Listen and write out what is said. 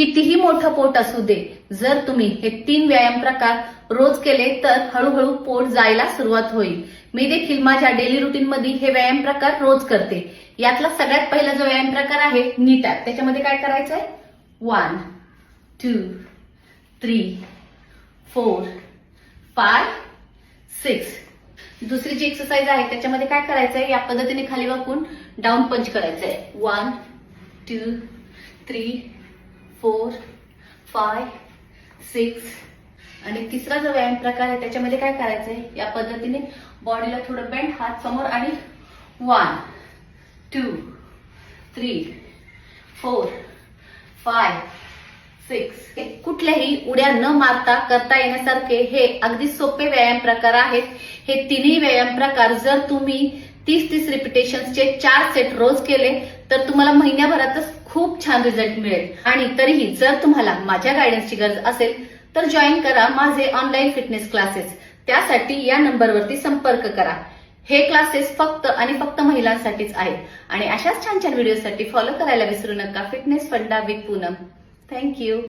कितीही मोठं पोट असू दे, जर तुम्ही हे 3 व्यायाम प्रकार रोज केले तर हळूहळू पोट जायला सुरुवात होईल. मी देखील माझ्या डेली रुटीन मध्ये हे व्यायाम प्रकार रोज करते. यातला सगळ्यात पहिला जो व्यायाम प्रकार आहे नी टॅप. त्याच्यामध्ये काय करायचंय? 1 2 3 4 5 6. दुसरी जी एक्सरसाइज आहे त्याच्यामध्ये काय करायचंय? या पद्धतीने खाली वाकून डाऊन पंच करायचंय. 1 2 3 4 5 6. आणि तिसरा जो व्यायाम प्रकार आहे त्याच्यामध्ये काय करायचंय? या पद्धतीने बॉडीला थोडं बेंड, हात समोर आणि 1 2 3 4 5 6. कुठल्याही उड्या न मारता करता येण्यासारखे हे अगदी सोपे व्यायाम प्रकार आहेत. हे तिन्ही व्यायाम प्रकार जर तुम्ही 30-30 रिपिटेशन्सचे 4 सेट रोज केले तर तुम्हाला महिन्याभरातच खूप छान रिझल्ट मिळेल. आणि तरीही जर तुम्हाला माझ्या गायडन्सची गरज असेल तर जॉईन करा माझे ऑनलाईन फिटनेस क्लासेस. त्यासाठी या नंबरवरती संपर्क करा. हे क्लासेस फक्त आणि फक्त महिलांसाठीच आहेत. आणि अशाच छान छान व्हिडिओसाठी फॉलो करायला विसरू नका. फिटनेस फंडा विथ पूनम. थँक्यू.